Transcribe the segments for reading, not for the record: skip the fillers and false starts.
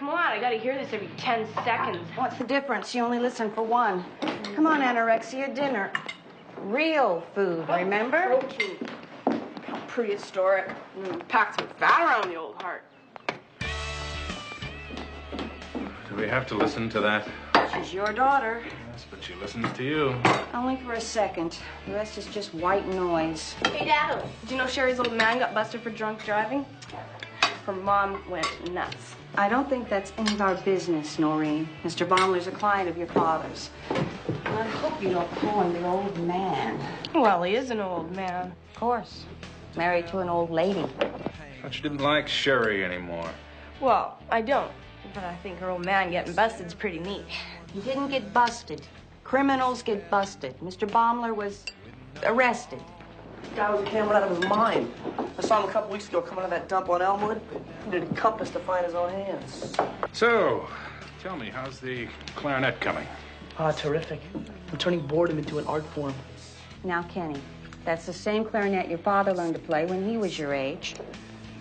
come on. I gotta hear this every 10 seconds. What's the difference? You only listen for one. Come on, anorexia, dinner. Real food, remember? Protein. How prehistoric. Packed some fat around the old heart. Do we have to listen to that? She's your daughter. Yes, but she listens to you. Only for a second. The rest is just white noise. Hey, Dad. Did you know Sherry's old man got busted for drunk driving? Her mom went nuts. I don't think that's any of our business, Noreen. Mr. Baumler's a client of your father's. And I hope you don't call him the old man. Well, he is an old man. Of course. Married to an old lady. I thought you didn't like Sherry anymore. Well, I don't. But I think her old man getting busted's pretty neat. He didn't get busted. Criminals get busted. Mr. Baumler was arrested. The guy was gambling out of his mind. I saw him a couple weeks ago coming out of that dump on Elmwood. He needed a compass to find his own hands. So, tell me, how's the clarinet coming? Terrific. I'm turning boredom into an art form. Now, Kenny, that's the same clarinet your father learned to play when he was your age.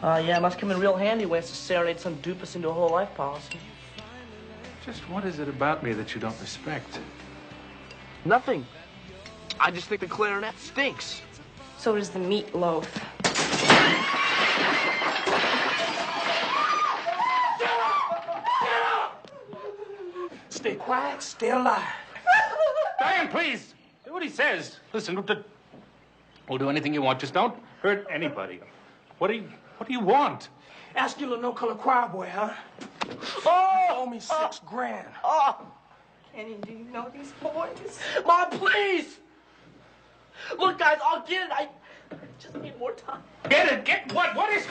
Yeah, it must come in real handy when it's to serenade some doofus into a whole life policy. Just what is it about me that you don't respect? Nothing. I just think the clarinet stinks. So does the meatloaf. Stay quiet, stay alive. Diane, please! Do what he says. Listen, we'll do anything you want. Just don't hurt anybody. What do you want? Ask your little no-color choir boy, huh? Oh! Owe me $6,000. Oh! Kenny, do you know these boys? Mom, please! Look, guys, I'll get it. I just need more time. Get it! Get what? What is...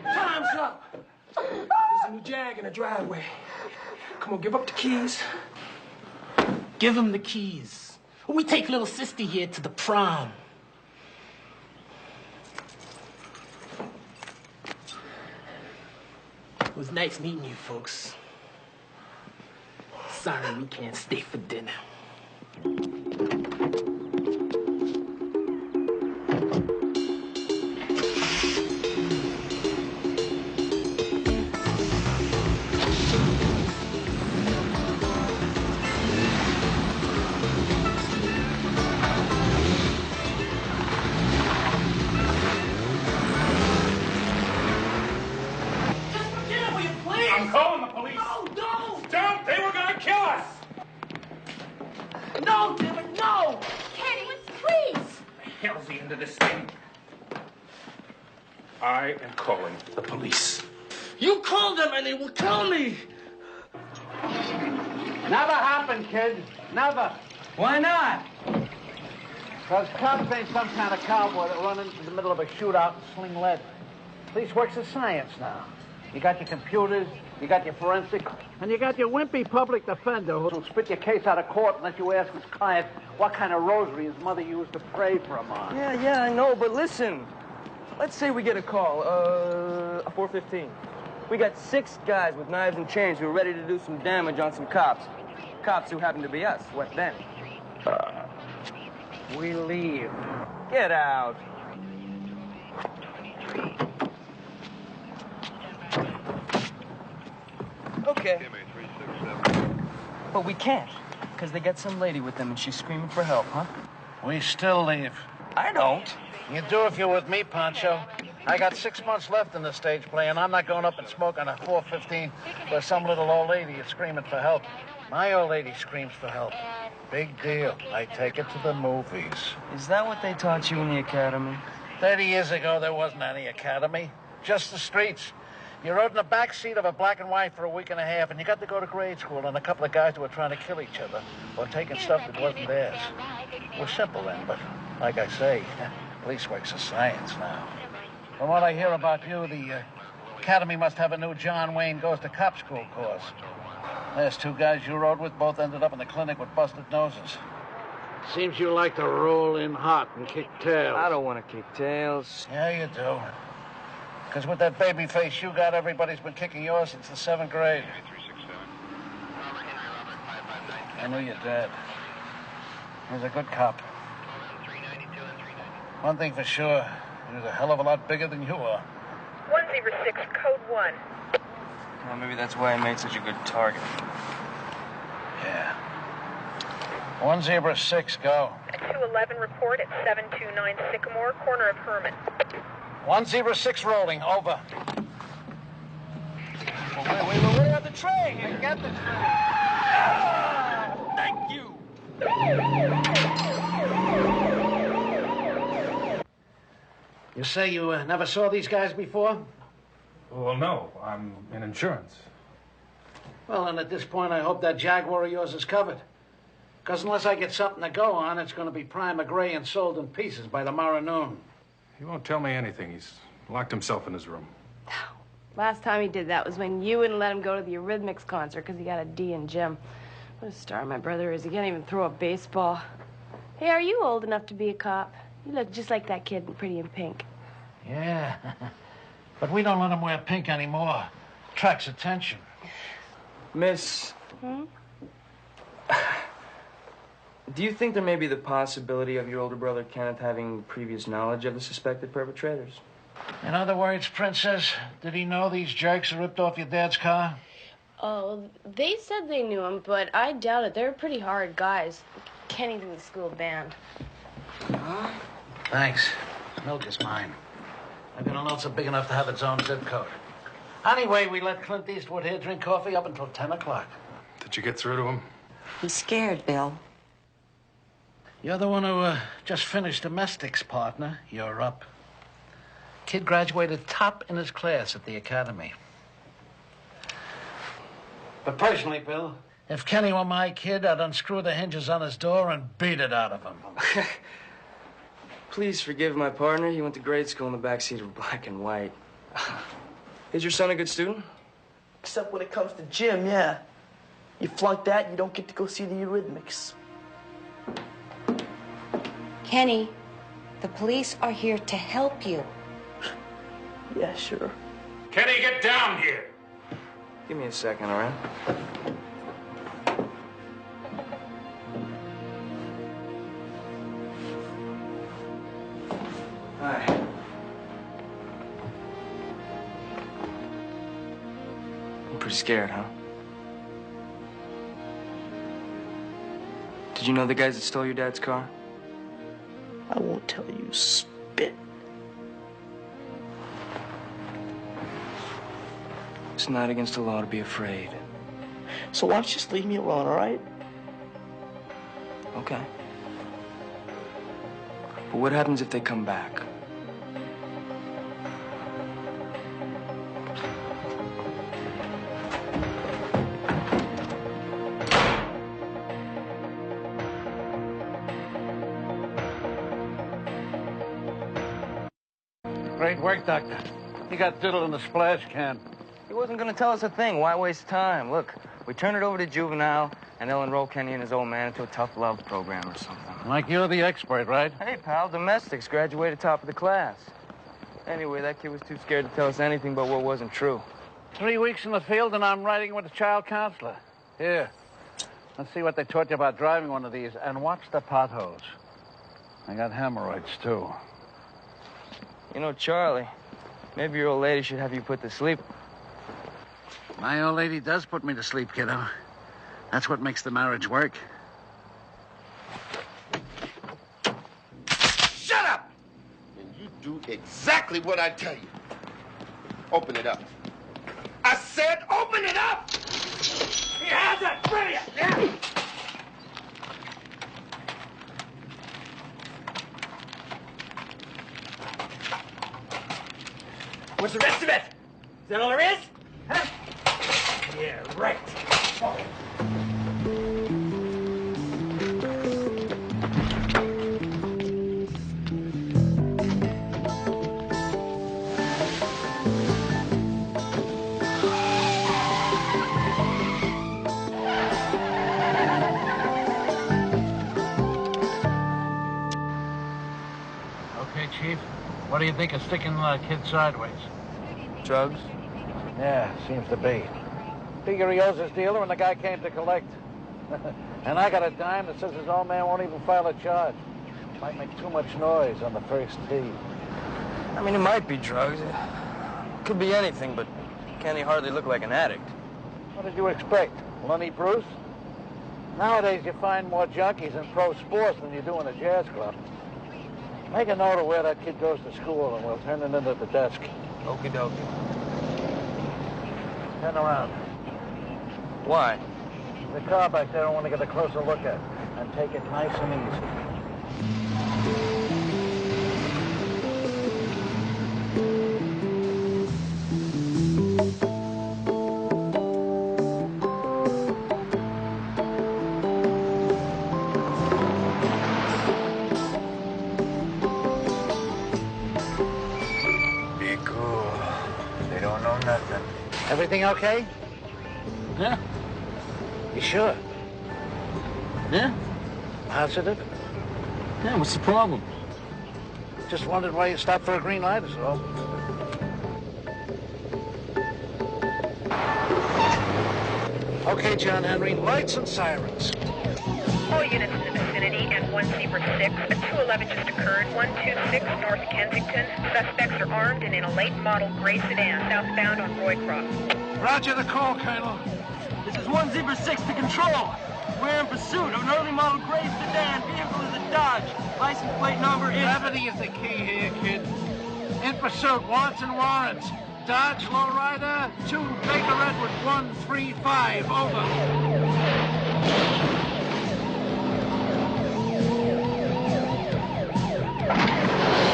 Time's up. There's a new Jag in the driveway. Come on, give up the keys. Give him the keys. We take little sister here to the prom. It was nice meeting you folks. Sorry we can't stay for dinner. I'm calling the police. No, don't! Don't! They were gonna kill us! No, damn it, no! Kenny, please! The hell's the end of this thing? I am calling the police. You call them and they will kill me! Never happened, kid. Never. Why not? Because cops ain't some kind of cowboy that run into the middle of a shootout and sling lead. Police work's a science now. You got your computers, you got your forensic, and you got your wimpy public defender who'll spit your case out of court unless you ask his client what kind of rosary his mother used to pray for him on. Yeah, I know, but listen. Let's say we get a call, a 415. We got 6 guys with knives and chains who are ready to do some damage on some cops. Cops who happen to be us. What then? We leave. Get out. Okay. But we can't, because they got some lady with them and she's screaming for help, huh? We still leave. I don't. You do if you're with me, Pancho. I got 6 months left in the stage play, and I'm not going up and smoking a 415 where some little old lady is screaming for help. My old lady screams for help. Big deal. I take it to the movies. Is that what they taught you in the academy? 30 years ago, there wasn't any academy. Just the streets. You rode in the back seat of a black and white for a week and a half, and you got to go to grade school and a couple of guys who were trying to kill each other or taking stuff that wasn't theirs. It was simple then, but like I say, police work's a science now. From what I hear about you, the academy must have a new John Wayne Goes to Cop School course. Last 2 guys you rode with both ended up in the clinic with busted noses. Seems you like to roll in hot and kick tails. I don't want to kick tails. Yeah, you do. Because with that baby face you got, everybody's been kicking yours since the 7th grade. I knew your dad. He was a good cop. One thing for sure, he was a hell of a lot bigger than you are. 106, code 1. Well, maybe that's why I made such a good target. Yeah. 106, go. 211, report at 729 Sycamore, corner of Herman. 106 rolling, over. Wait, we have the tray here. Get the Thank you. You say you never saw these guys before? Well, no. I'm in insurance. Well, then at this point, I hope that Jaguar of yours is covered. Because unless I get something to go on, it's going to be prima gray and sold in pieces by tomorrow noon. He won't tell me anything. He's locked himself in his room. Last time he did that was when you wouldn't let him go to the Eurythmics concert because he got a D in gym. What a star my brother is. He can't even throw a baseball. Hey, are you old enough to be a cop? You look just like that kid in Pretty in Pink. Yeah. But we don't let him wear pink anymore. Attracts attention. Miss. Do you think there may be the possibility of your older brother Kenneth having previous knowledge of the suspected perpetrators? In other words, Princess, did he know these jerks who ripped off your dad's car? Oh, they said they knew him, but I doubt it. They're pretty hard guys. Kenny's in the school band. Thanks. Milk is mine. Maybe don't know it's big enough to have its own zip code. Anyway, we let Clint Eastwood here drink coffee up until 10 o'clock. Did you get through to him? He's scared, Bill. You're the one who just finished domestics, partner. You're up. Kid graduated top in his class at the academy. But personally, Bill, if Kenny were my kid, I'd unscrew the hinges on his door and beat it out of him. Please forgive my partner. He went to grade school in the backseat of Black and White. Is your son a good student? Except when it comes to gym, yeah. You flunk that, you don't get to go see the Eurythmics. Kenny, the police are here to help you. Yeah, sure. Kenny, get down here! Give me a second, all right? Hi. I'm pretty scared, huh? Did you know the guys that stole your dad's car? I won't tell you, spit. It's not against the law to be afraid. So why don't you just leave me alone, all right? Okay. But what happens if they come back? Great work, Doctor. He got diddled in the splash can. He wasn't gonna tell us a thing. Why waste time? Look, we turn it over to juvenile, and they'll enroll Kenny and his old man into a tough love program or something. Like you're the expert, right? Hey, pal, domestics graduated top of the class. Anyway, that kid was too scared to tell us anything but what wasn't true. 3 weeks in the field, and I'm riding with a child counselor. Here, let's see what they taught you about driving one of these, and watch the potholes. I got hemorrhoids, too. You know, Charlie, maybe your old lady should have you put to sleep. My old lady does put me to sleep, kiddo. That's what makes the marriage work. Shut up! And you do exactly what I tell you. Open it up. I said open it up! He has it! Brilliant! Yeah. What's the rest of it? Is that all there is? Huh? Yeah, right. Oh. Okay, Chief. What do you think of sticking the kid sideways? Drugs? Yeah, seems to be. Figure he owes his dealer and the guy came to collect. And I got a dime that says his old man won't even file a charge. Might make too much noise on the first tee. I mean, it might be drugs. It Could be anything, but Kenny hardly looked like an addict. What did you expect? Lenny Bruce? Nowadays, you find more junkies in pro sports than you do in a jazz club. Make a note of where that kid goes to school, and we'll turn it into the desk. Okie dokie. Turn around. Why? The car back there I want to get a closer look at. And take it nice and easy. Be cool. They don't know nothing. Everything okay? Yeah. You sure? Yeah? Positive? Yeah, what's the problem? Just wondered why you stopped for a green light or so. Okay, John Henry, lights and sirens. All units in the vicinity and 1 Zebra 6. A 211 just occurred. 126 North Kensington. Suspects are armed and in a late model gray sedan southbound on Roycroft. Roger the call, Colonel. This is 1 Zebra 6 to control. We're in pursuit of an early model gray sedan. Vehicle is a Dodge. License plate number is... Gravity is the key here, kid. In pursuit, warrants and warrants. Dodge Lowrider, 2 Baker Edward 135, over.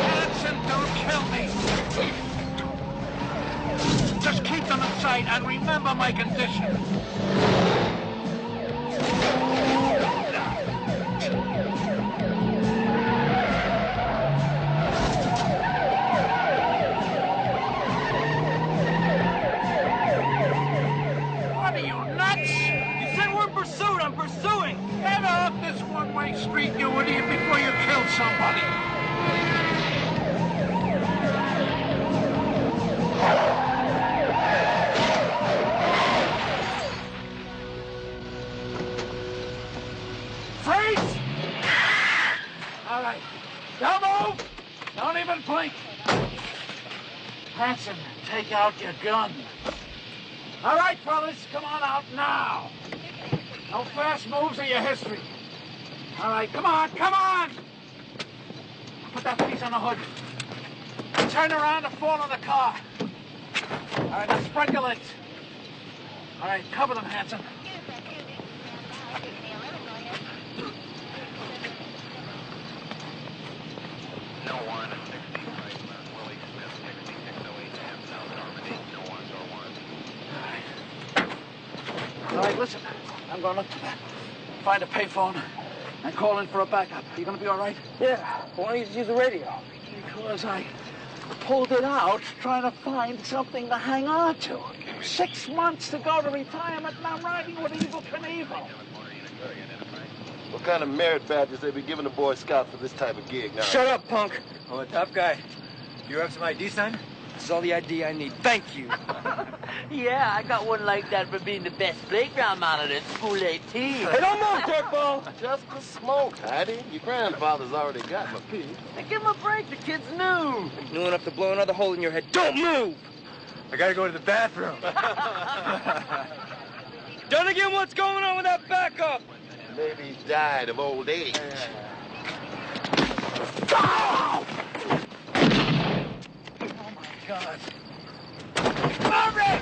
Hanson, don't kill me. Just keep them in sight and remember my condition. What are you, nuts? You said we're in pursuit. I'm pursuing. Get off this one-way street, you idiot, before you kill somebody. Freeze! All right. Don't move! Don't even blink. Hanson, take out your gun. All right, fellas, come on out now. No fast moves in your history. All right, come on, come on! Put that piece on the hood. Turn around and fall in the car. All right, now spread your legs. All right, cover them, Hanson. No one, 60, Willie Smith, 6608 South Normandy. No one's or one. All right, listen. I'm going to find a payphone and call in for a backup. You going to be all right? Yeah. Why don't you just use the radio? Because I pulled it out trying to find something to hang on to. 6 months to go to retirement, and I'm riding with Evel Knievel. What kind of merit badges they be giving the Boy Scouts for this type of gig now? Shut up, punk. I'm a tough guy. You have some ID, son? This is all the ID I need. Thank you. Yeah, I got one like that for being the best playground monitor at School 18. Hey, don't move, dirtball! Just a smoke, Hattie. Your grandfather's already got my piece. Hey, give him a break. The kid's new. New enough to blow another hole in your head. Don't move! I gotta go to the bathroom. Done again, what's going on with that backup? Maybe he died of old age. Oh, my God. Murray!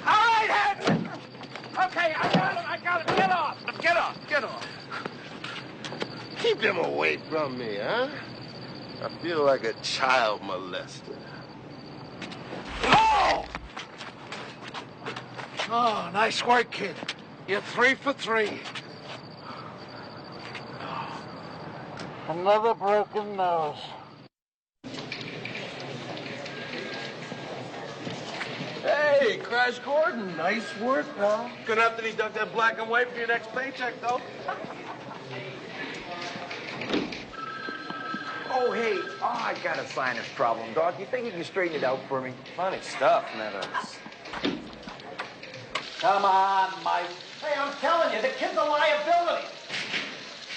All right, Hanson. Okay, I got him. Get off. Keep them away from me, huh? I feel like a child molester. Oh! Oh, nice work, kid. You're 3 for 3. Another broken nose. Hey, Crash Gordon. Nice work, pal. Gonna have to deduct that black and white for your next paycheck, though. Oh, hey. Oh, I got a sinus problem, Doc. You think you can straighten it out for me? Funny stuff, Meadows. Come on, Mike. Hey, I'm telling you, the kid's a liability.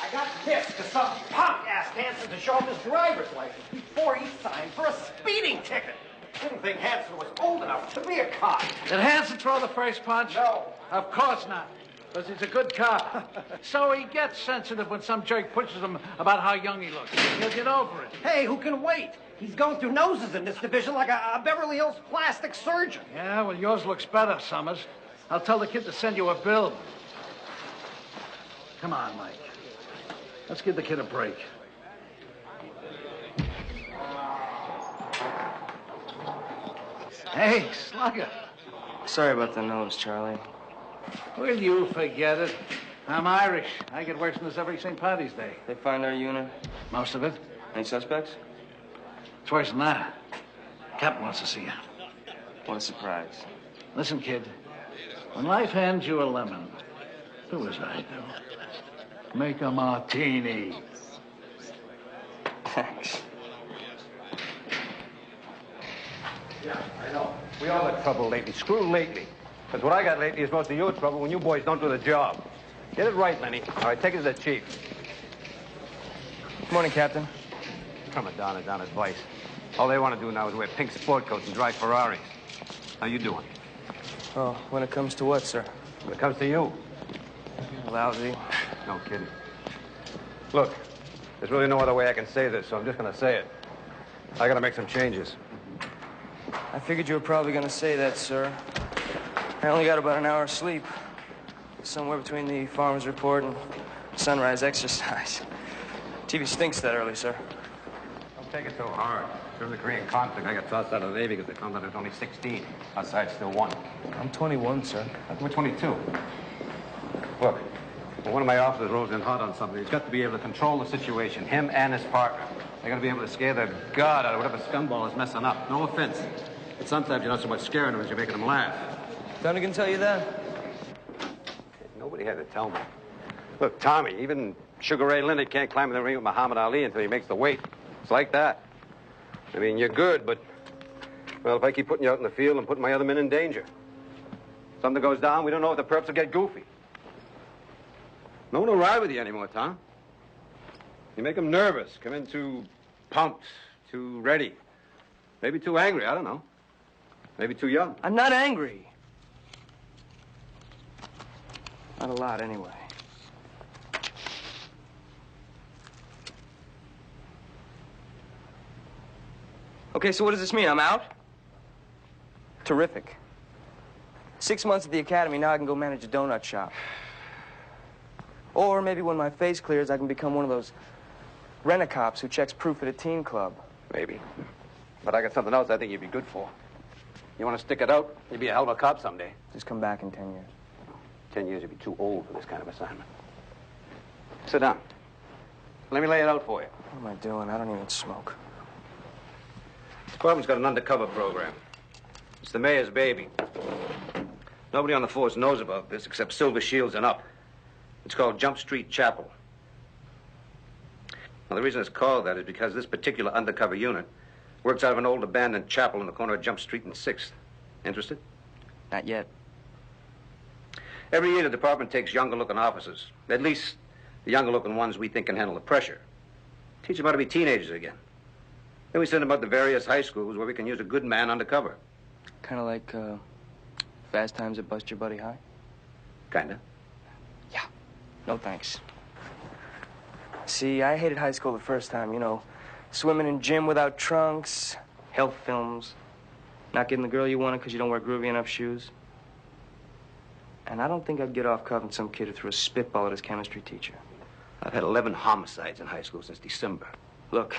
I got pissed because some punk asked Hanson to show him his driver's license before he signed for a speeding ticket. Didn't think Hanson was old enough to be a cop. Did Hanson throw the first punch? No. Of course not. Because he's a good cop. So he gets sensitive when some jerk pushes him about how young he looks. He'll get over it. Hey, who can wait? He's going through noses in this division like a Beverly Hills plastic surgeon. Yeah, well, yours looks better, Summers. I'll tell the kid to send you a bill. Come on, Mike. Let's give the kid a break. Hey, Slugger. Sorry about the nose, Charlie. Will you forget it? I'm Irish. I get worse than this every St. Paddy's Day. They find our unit? Most of it. Any suspects? It's worse than that. Captain wants to see you. What a surprise. Listen, kid. When life hands you a lemon, do as I do. Make a martini. Thanks. Yeah, I know. We all got trouble lately. Screw lately. Because what I got lately is most of your trouble when you boys don't do the job. Get it right, Lenny. All right, take it to the chief. Good morning, Captain. Madonna down at Vice. All they want to do now is wear pink sport coats and drive Ferraris. How you doing? Oh, when it comes to what, sir? When it comes to you. Lousy. No kidding. Look, there's really no other way I can say this, so I'm just going to say it. I got to make some changes. I figured you were probably going to say that, sir. I only got about an hour's sleep. Somewhere between the farmer's report and sunrise exercise. TV stinks that early, sir. Don't take it so hard. During the Korean conflict, I got tossed out of the Navy because they found out I was only 16. Outside, still 1. I'm 21, sir. We're 22. Look, when one of my officers rolls in hot on something, he's got to be able to control the situation, him and his partner. They got to be able to scare the god out of whatever scumball is messing up. No offense. But sometimes you're not so much scaring them as you're making them laugh. Donnegan tell you that? Nobody had to tell me. Look, Tommy, even Sugar Ray Leonard can't climb in the ring with Muhammad Ali until he makes the weight. It's like that. I mean, you're good, but, well, if I keep putting you out in the field and putting my other men in danger, something goes down, we don't know if the perps will get goofy. No one will ride with you anymore, Tom. You make them nervous, come in too pumped, too ready. Maybe too angry, I don't know. Maybe too young. I'm not angry. Not a lot, anyway. Okay, so what does this mean? I'm out? Terrific. 6 months at the academy, now I can go manage a donut shop. Or maybe when my face clears, I can become one of those rent-a-cops who checks proof at a teen club. Maybe. But I got something else I think you'd be good for. You want to stick it out? You'd be a hell of a cop someday. Just come back in 10 years. 10 years, you'd be too old for this kind of assignment. Sit down. Let me lay it out for you. What am I doing? I don't even smoke. This department's got an undercover program. It's the mayor's baby. Nobody on the force knows about this except Silver Shields and up. It's called Jump Street Chapel. Now, the reason it's called that is because this particular undercover unit works out of an old abandoned chapel in the corner of Jump Street and 6th. Interested? Not yet. Every year, the department takes younger-looking officers. At least the younger-looking ones we think can handle the pressure. Teach them how to be teenagers again. Then we send them out to various high schools where we can use a good man undercover. Kind of like, Fast Times at Buster Buddy High? Kinda. Yeah. No thanks. See, I hated high school the first time, you know. Swimming in gym without trunks, health films, not getting the girl you wanted because you don't wear groovy enough shoes. And I don't think I'd get off cuffing some kid who threw a spitball at his chemistry teacher. I've had 11 homicides in high school since December. Look,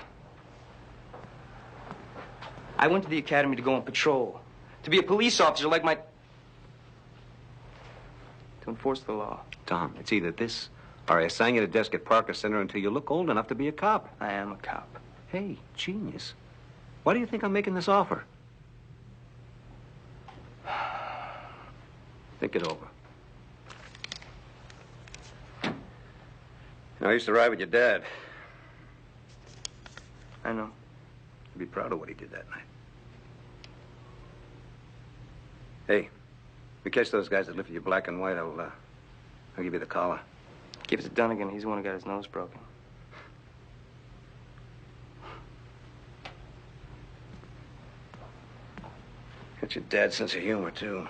I went to the academy to go on patrol, to be a police officer like my... to enforce the law. Tom, it's either this or I assign you to desk at Parker Center until you look old enough to be a cop. I am a cop. Hey, genius. Why do you think I'm making this offer? Think it over. I used to ride with your dad. I know. You'd be proud of what he did that night. Hey, we catch those guys that live for you black and white, I'll give you the collar. Give it to Dunnigan. He's the one who got his nose broken. Got your dad's sense of humor, too.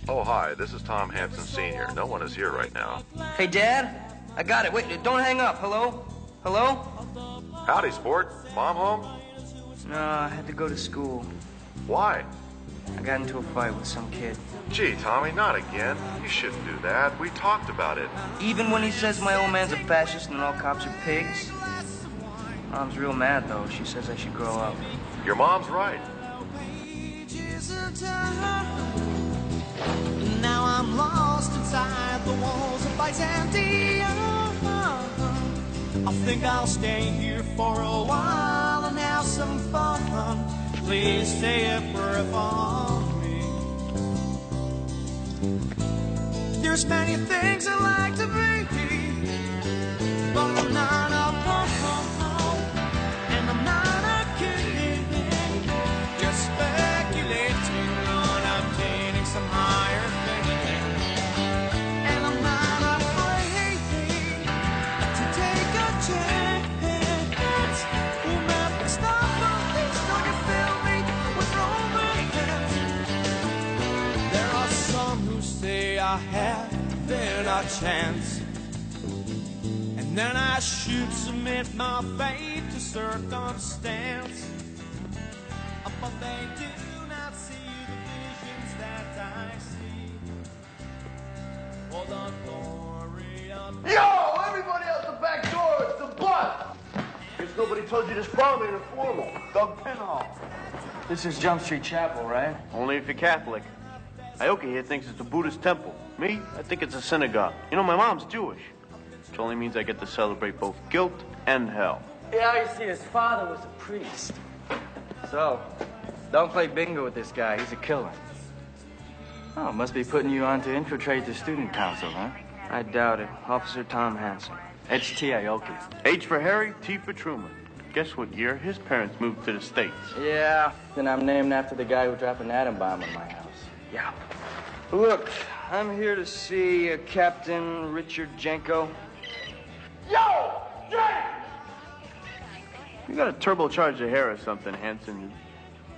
Oh, hi, this is Tom Hansen Sr. No one is here right now. Hey, Dad? I got it. Wait, don't hang up. Hello? Hello? Howdy, sport. Mom home? No, I had to go to school. Why? I got into a fight with some kid. Gee, Tommy, not again. You shouldn't do that. We talked about it. Even when he says my old man's a fascist and all cops are pigs? Mom's real mad, though. She says I should grow up. Your mom's right. Now I'm lost inside the walls of Byzantium. I think I'll stay here for a while and have some fun. Please stay up for me. There's many things I'd like to be, but I'm not a punk, and I'm not a kid. Just speculating on obtaining some higher thinking, and I'm not afraid to take a chance. Well, nothing stop us, don't you fill me with romance? There are some who say I have then a chance, and then I should submit my fate to circumstance. But they do not see the visions that I see. For the glory of... Yo, everybody out the back door, it's the bus! Guess nobody told you this prom ain't informal. Doug Penhall. This is Jump Street Chapel, right? Only if you're Catholic. Ioki here thinks it's a Buddhist temple. Me, I think it's a synagogue. You know, my mom's Jewish, which only means I get to celebrate both guilt and hell. Yeah, you see, his father was a priest. So, don't play bingo with this guy. He's a killer. Oh, must be putting you on to infiltrate the student council, huh? I doubt it. Officer Tom Hansen. H.T. Ioki. H for Harry, T for Truman. Guess what year his parents moved to the States? Yeah, then I'm named after the guy who dropped an atom bomb on my house. Yeah. Look, I'm here to see Captain Richard Jenko. Yo! Jake! You got a turbocharged hair or something, Hanson.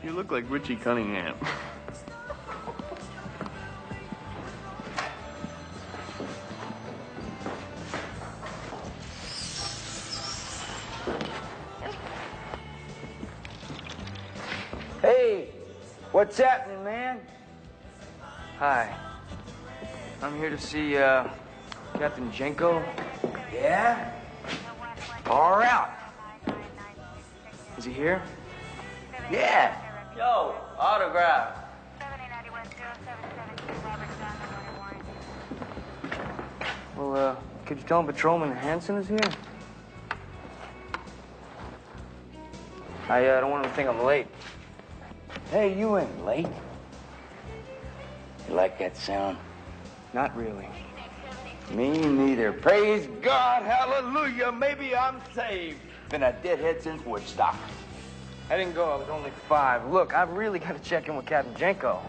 You look like Richie Cunningham. Hey, what's happening, man? Hi. I'm here to see, Captain Jenko. Yeah? All right. Is he here? Yeah. Yo, autograph. Well, could you tell him Patrolman Hansen is here? I don't want him to think I'm late. Hey, you ain't late. You like that sound? Not really. Me neither. Praise God, hallelujah, maybe I'm saved. Been a deadhead since Woodstock. I didn't go, I was only 5. Look, I've really got to check in with Captain Jenko.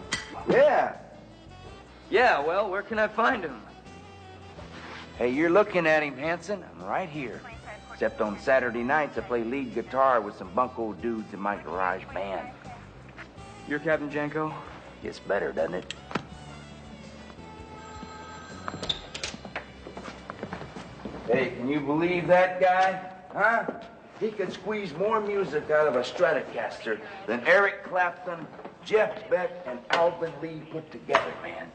Yeah. Yeah, well, where can I find him? Hey, you're looking at him, Hanson. I'm right here. Except on Saturday nights, I play lead guitar with some bunko dudes in my garage band. You're Captain Jenko? Gets better, doesn't it? Hey, can you believe that guy? Huh? He could squeeze more music out of a Stratocaster than Eric Clapton, Jeff Beck, and Alvin Lee put together, man.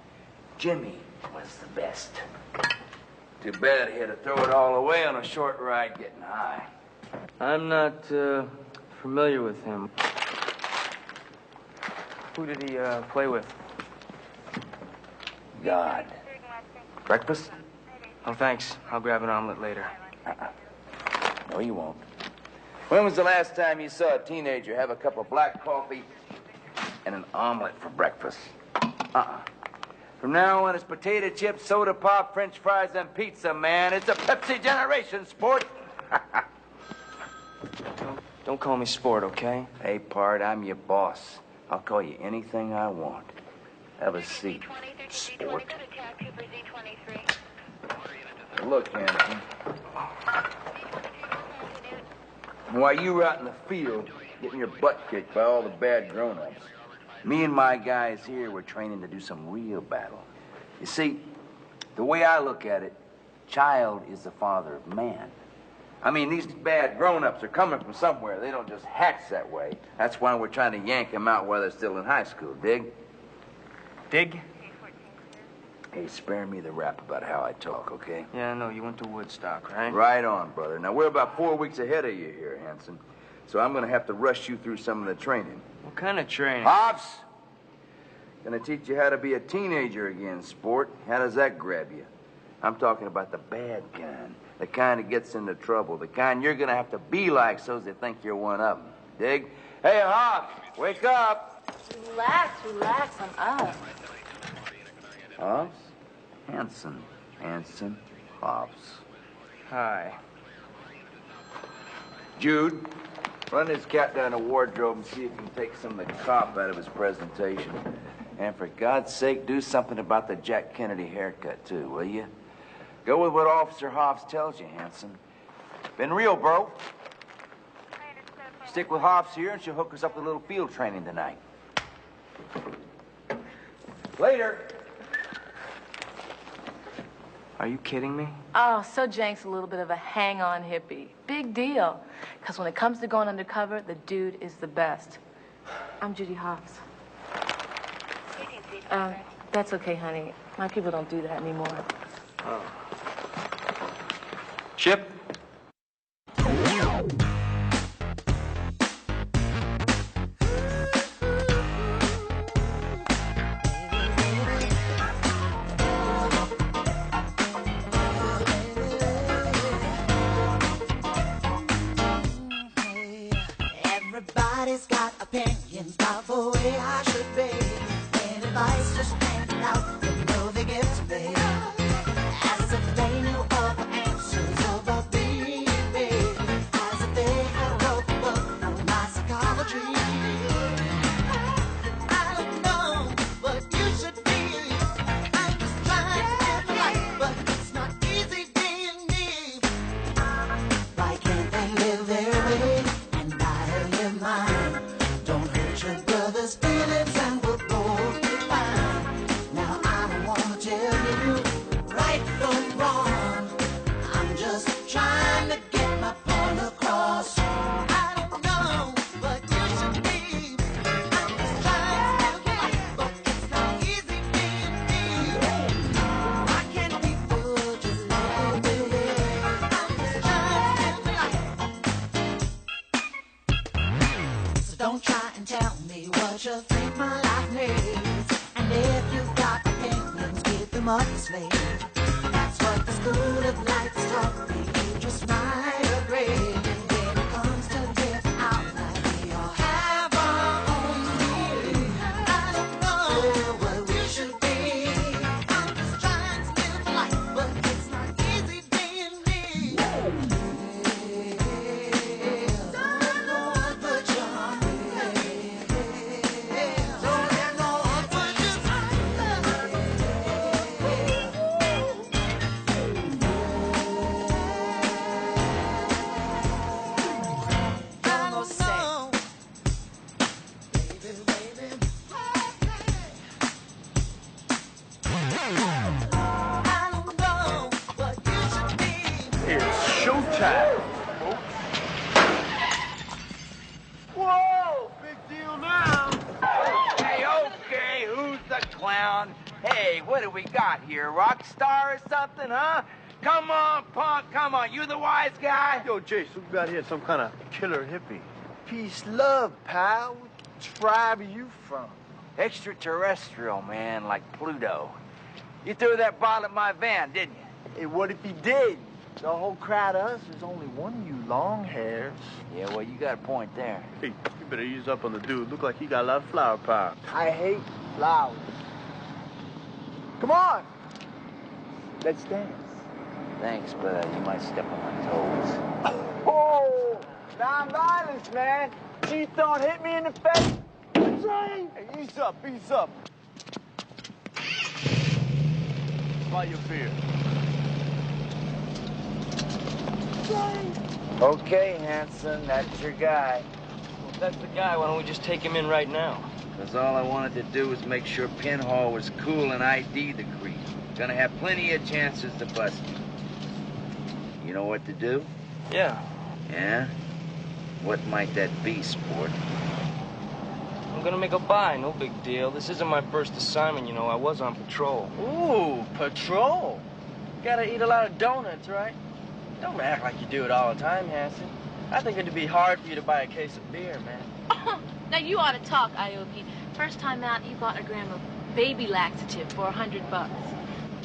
Jimmy was the best. Too bad he had to throw it all away on a short ride getting high. I'm not familiar with him. Who did he play with? God. Breakfast? Oh, thanks. I'll grab an omelet later. No, you won't. When was the last time you saw a teenager have a cup of black coffee and an omelet for breakfast? From now on, it's potato chips, soda pop, French fries, and pizza, man. It's a Pepsi generation, sport. Don't call me sport, okay? Hey, Pard, I'm your boss. I'll call you anything I want. Have a seat, sport. Look, Hanson. While you were out in the field getting your butt kicked by all the bad grown-ups, me and my guys here were training to do some real battle. You see, the way I look at it, child is the father of man. I mean, these bad grown-ups are coming from somewhere. They don't just hatch that way. That's why we're trying to yank them out while they're still in high school. Dig? Dig? Hey, spare me the rap about how I talk, okay? Yeah, I know. You went to Woodstock, right? Right on, brother. Now, we're about 4 weeks ahead of you here, Hanson. So I'm going to have to rush you through some of the training. What kind of training? Hops! Gonna teach you how to be a teenager again, sport. How does that grab you? I'm talking about the bad kind. The kind that gets into trouble. The kind you're gonna have to be like so's they think you're one of them. Dig? Hey, Hops! Wake up! Relax, I'm up. Hops? Hanson, Hops. Hi. Jude, run this cat down the wardrobe and see if you can take some of the cop out of his presentation. And for God's sake, do something about the Jack Kennedy haircut, too, will you? Go with what Officer Hoffs tells you, Hanson. Been real, bro. Stick with Hoffs here, and she'll hook us up with a little field training tonight. Later. Are you kidding me? Oh, so Jank's a little bit of a hang-on hippie. Big deal. Because when it comes to going undercover, the dude is the best. I'm Judy Hoffs. That's okay, honey. My people don't do that anymore. Oh. Chip? Everybody's got opinions about the way I should be. And advice just handing out, you know they give to me. As if they knew all the answers about me. As if they had wrote the book on my psychology. I don't know what you should be. I'm just trying to live my life, but it's not easy being me. Why can't they live their way? Don't hurt your brother's feelings and we'll both be fine. Now I don't wanna tell you right from wrong. I'm just trying to get my point across. I don't know what you should be. I'm just trying to live life, but it's not easy being me. Why can't people just love me? I'm just trying to live life. So don't try and tell me what you think my life needs. And if you've got opinions, give them up to slave. That's what the school of life has taught me. You just might agree. When it comes to living out life, we all have our own way. I don't know what we should be. I'm just trying to live life, but it's not easy being me. Don't know what put you on me. Don't know what put you on me. I don't know. Baby, baby. I don't know what you should be. It's showtime. Whoa, big deal now. Okay, who's the clown? around. Hey, what do we got here? Rock star or something, huh? Come on, punk, come on. You the wise guy? Yo, Jace, who got here? Some kind of killer hippie. Peace, love, pal. What tribe are you from? Extraterrestrial, man, like Pluto. You threw that bottle at my van, didn't you? Hey, what if he did? The whole crowd of us, there's only one of you long hairs. Yeah, well, you got a point there. Hey, you better ease up on the dude. Look like he got a lot of flower power. I hate flowers. Come on. Let's dance. Thanks, but you might step on my toes. Oh, non-violence, man. Chief don't hit me in the face. That's right. Hey, ease up, ease up. Why your fear? Okay, Hanson, that's your guy. Well, if that's the guy, why don't we just take him in right now? Because all I wanted to do was make sure Pinhall was cool and ID the creep. Gonna have plenty of chances to bust him. You know what to do? Yeah. Yeah? What might that be, sport? I'm gonna make a buy, no big deal. This isn't my first assignment, you know. I was on patrol. Ooh, patrol. Gotta eat a lot of donuts, right? Don't act like you do it all the time, Hanson. I think it'd be hard for you to buy a case of beer, man. Now you ought to talk, Aoki. First time out, you bought a gram of baby laxative for $100.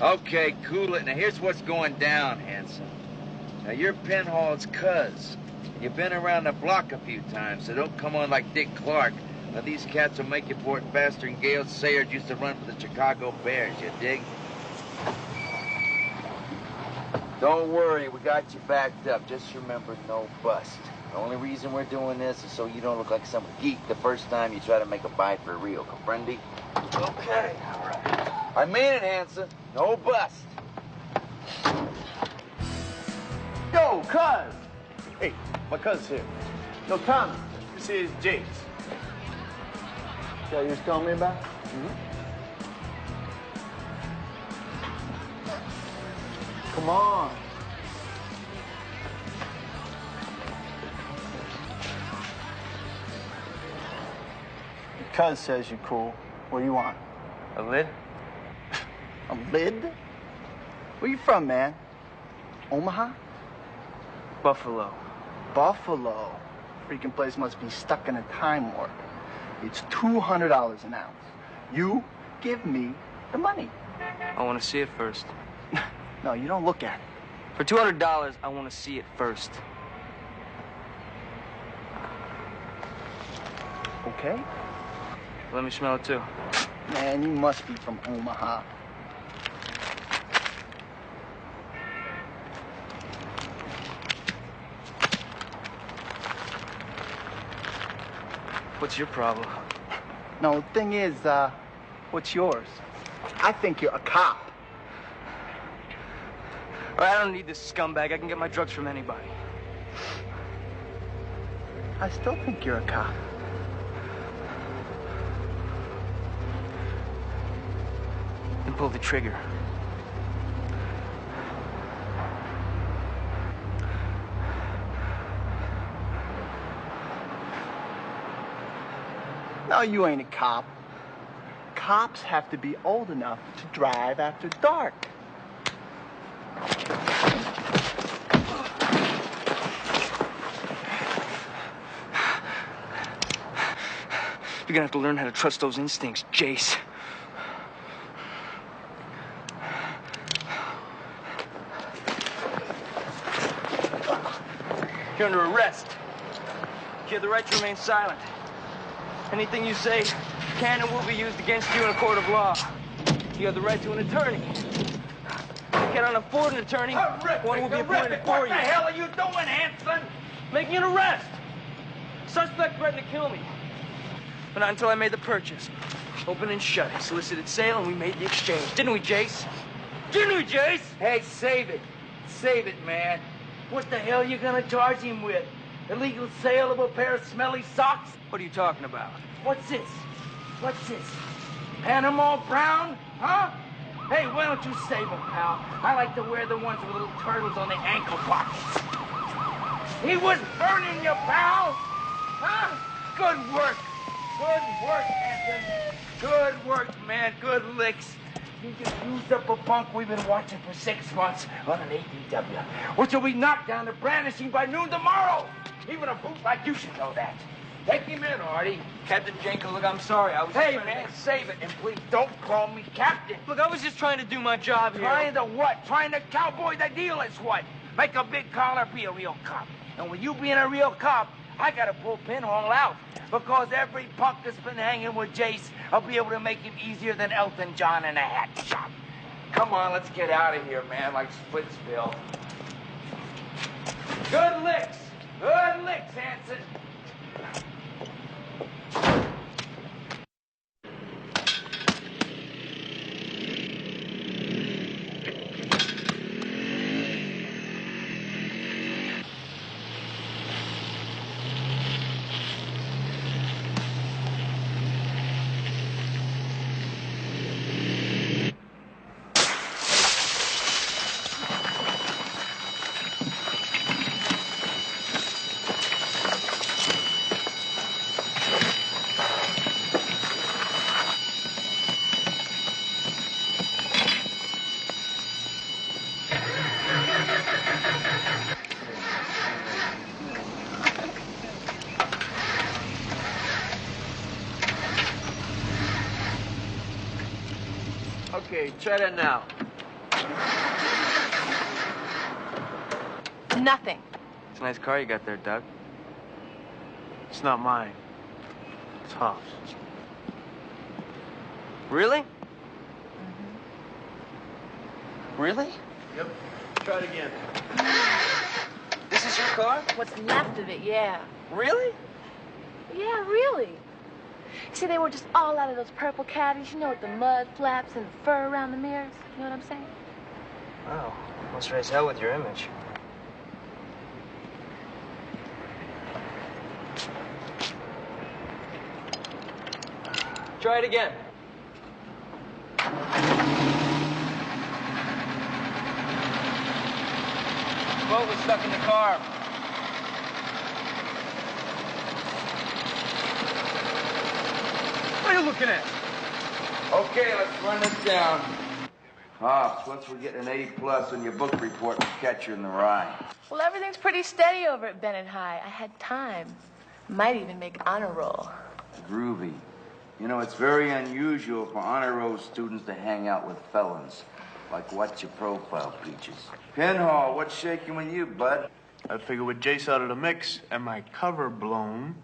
Okay, cool it. Now here's what's going down, Hanson. Now you're Pinhall's cuz. You've been around the block a few times, so don't come on like Dick Clark. Now these cats will make you for it faster than Gale Sayers used to run for the Chicago Bears, you dig? Don't worry, we got you backed up. Just remember, no bust. The only reason we're doing this is so you don't look like some geek the first time you try to make a buy for real, comprendi? Okay, all right. I mean it, Hanson. No bust. Yo, cuz! Hey, my cousin's here. Yo, Tommy, this is James. Yeah, you was telling me about? Come on. Your cuz says you're cool. What do you want? A lid? A lid? Where you from, man? Omaha? Buffalo. Buffalo. Freaking place must be stuck in a time warp. It's $200 an ounce. You give me the money. I want to see it first. No, you don't look at it. For $200, I want to see it first. Okay? Let me smell it too. Man, you must be from Omaha. What's your problem? No, the thing is, what's yours? I think you're a cop. All right, I don't need this scumbag. I can get my drugs from anybody. I still think you're a cop. Then pull the trigger. No, you ain't a cop. Cops have to be old enough to drive after dark. You're gonna have to learn how to trust those instincts, Jace. You're under arrest. You have the right to remain silent. Anything you say can and will be used against you in a court of law. You have the right to an attorney. If you cannot afford an attorney, one will be appointed for you. What the hell are you doing, Hanson? Making an arrest. Suspect threatened to kill me. But not until I made the purchase. Open and shut. Solicited sale, and we made the exchange. Didn't we, Jace? Didn't we, Jace? Hey, save it. Save it, man. What the hell you gonna charge him with? Illegal sale of a pair of smelly socks? What are you talking about? What's this? What's this? Panama Brown? Huh? Hey, why don't you save them, pal? I like to wear the ones with little turtles on the ankle pockets. He was burning you, pal! Huh? Good work. Good work, Anthony. Good work, man. Good licks. You just used up a bunk we've been watching for 6 months on an ADW, which will be knocked down to brandishing by noon tomorrow. Even a boot like you should know that. Take him in, Artie. Captain Jenko, look, I'm sorry. I was Hey, just man, save it, and please don't call me captain. Look, I was just trying to do my job here. Trying to what? Trying to cowboy the deal is what? Make a big collar, be a real cop. And with you being a real cop, I gotta pull Pinhole out. Because every punk that's been hanging with Jace, I'll be able to make him easier than Elton John in a hat shop. Come on, let's get out of here, man, like Splitsville. Good licks. Good licks, Hanson. Okay, try that now. Nothing. It's a nice car you got there, Doug. It's not mine. It's Hoff's. Really? Mm-hmm. Really? Yep. Try it again. This is your car? What's left of it, yeah. Really? Yeah, really. See, they were just all out of those purple caddies, you know, with the mud flaps and the fur around the mirrors. You know what I'm saying? Wow. Must raise hell with your image. Try it again. Boat was stuck in the car. What are you looking at? Okay, let's run this down. Hobbs, once we get an A+ on your book report, we'll catch you in the rye. Well, everything's pretty steady over at Bennett High. I had time. Might even make honor roll. Groovy. You know, it's very unusual for honor roll students to hang out with felons. Like what's your profile, Peaches? Pinhole, what's shaking with you, bud? I figure with Jace out of the mix and my cover blown,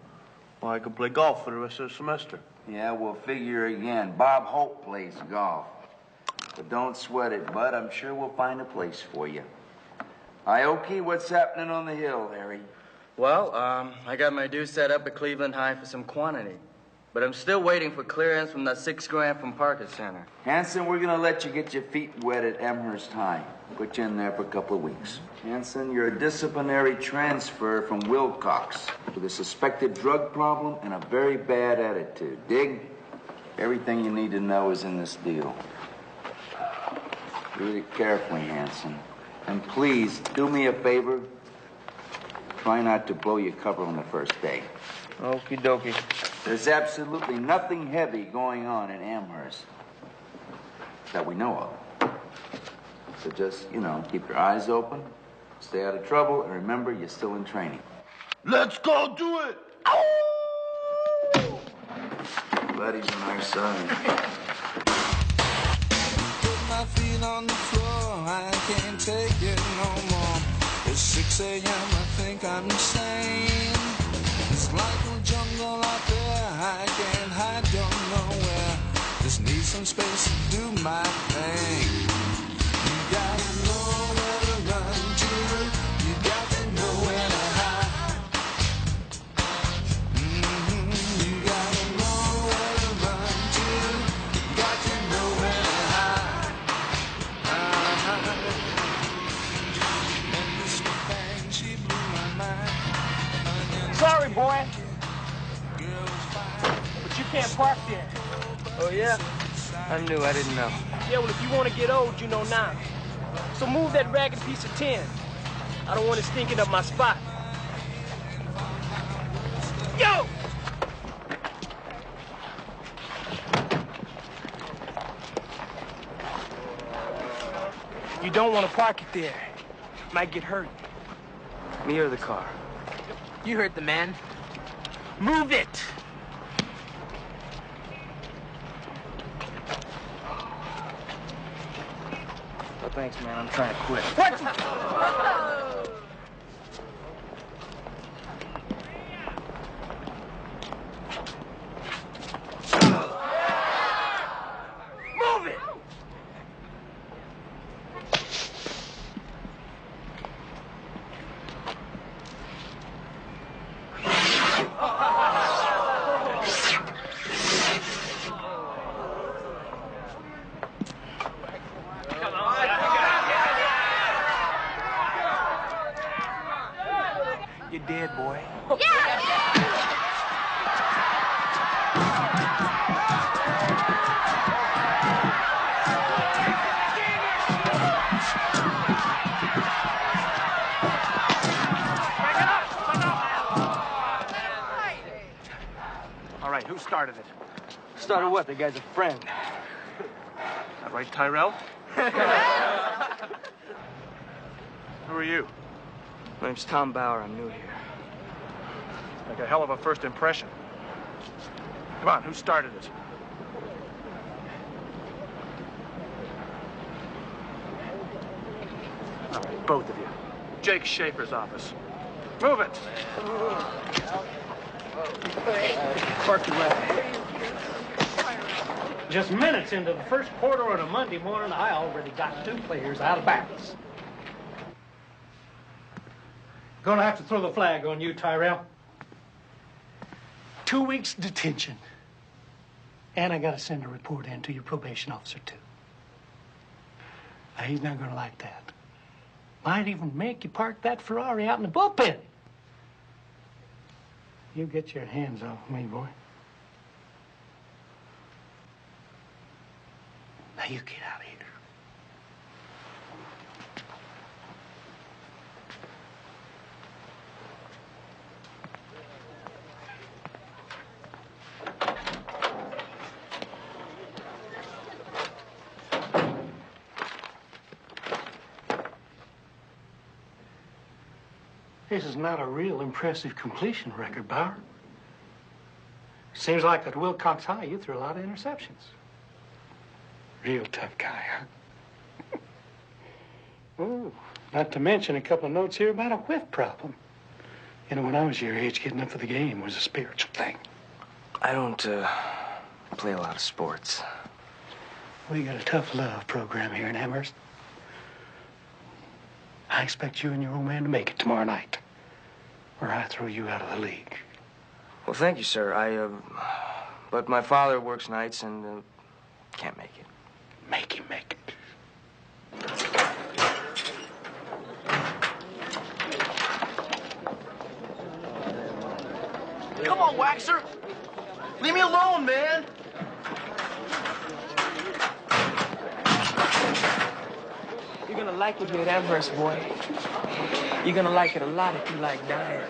well, I could play golf for the rest of the semester. Yeah, we'll figure again. Bob Hope plays golf. But don't sweat it, bud. I'm sure we'll find a place for you. Aoki, what's happening on the hill, Harry? Well, I got my due set up at Cleveland High for some quantity. But I'm still waiting for clearance from that $6 grand from Parker Center. Hanson, we're gonna let you get your feet wet at Amherst High. Put you in there for a couple of weeks. Hanson, you're a disciplinary transfer from Wilcox with a suspected drug problem and a very bad attitude. Dig? Everything you need to know is in this deal. Read it carefully, Hanson. And please, do me a favor. Try not to blow your cover on the first day. Okie dokie. There's absolutely nothing heavy going on in Amherst that we know of. So just, you know, keep your eyes open, stay out of trouble, and remember, you're still in training. Let's go do it! Glad he's on our side. Put my feet on the floor, I can't take it no more. It's 6 a.m., I think I'm insane. It's like a jungle out there, I can't hide, don't know where. Just need some space to do my thing. You gotta know where to run to, you got to know where to hide. You gotta know where to run to, you got to know where to hide. And this thing, she blew my mind. Sorry, boy. But you can't park there. Oh, yeah? I knew, I didn't know. Yeah, well, if you want to get old, you know now. So move that ragged piece of tin. I don't want it stinking up my spot. Yo! You don't want to park it there. Might get hurt. Me or the car? You heard the man. Move it! Oh, thanks, man. I'm trying to quit. Move it! You're dead, boy. All right, who started it? Started what? The guy's a friend. That right, Tyrell? Who are you? My name's Tom Bauer. I'm new here. Like a hell of a first impression. Come on, who started it? All right, both of you. Jake Schaefer's office. Move it! Park your left. Just minutes into the first quarter on a Monday morning, I already got 2 players out of bounds. Gonna have to throw the flag on you, Tyrell. 2 weeks detention. And I gotta send a report in to your probation officer, too. Now, he's not gonna like that. Might even make you park that Ferrari out in the bullpen. You get your hands off me, boy. Now you get out of here. This is not a real impressive completion record, Bauer. Seems like at Wilcox High, you threw a lot of interceptions. Real tough guy, huh? Oh, not to mention a couple of notes here about a whiff problem. You know, when I was your age, getting up for the game was a spiritual thing. I don't, play a lot of sports. We got a tough love program here in Amherst. I expect you and your old man to make it tomorrow night, or I throw you out of the league. Well, thank you, sir. But my father works nights and, can't make it. Make him make it. Come on, Waxer. Leave me alone, man. You're gonna like it here at Amherst, boy. You're gonna like it a lot if you like dying.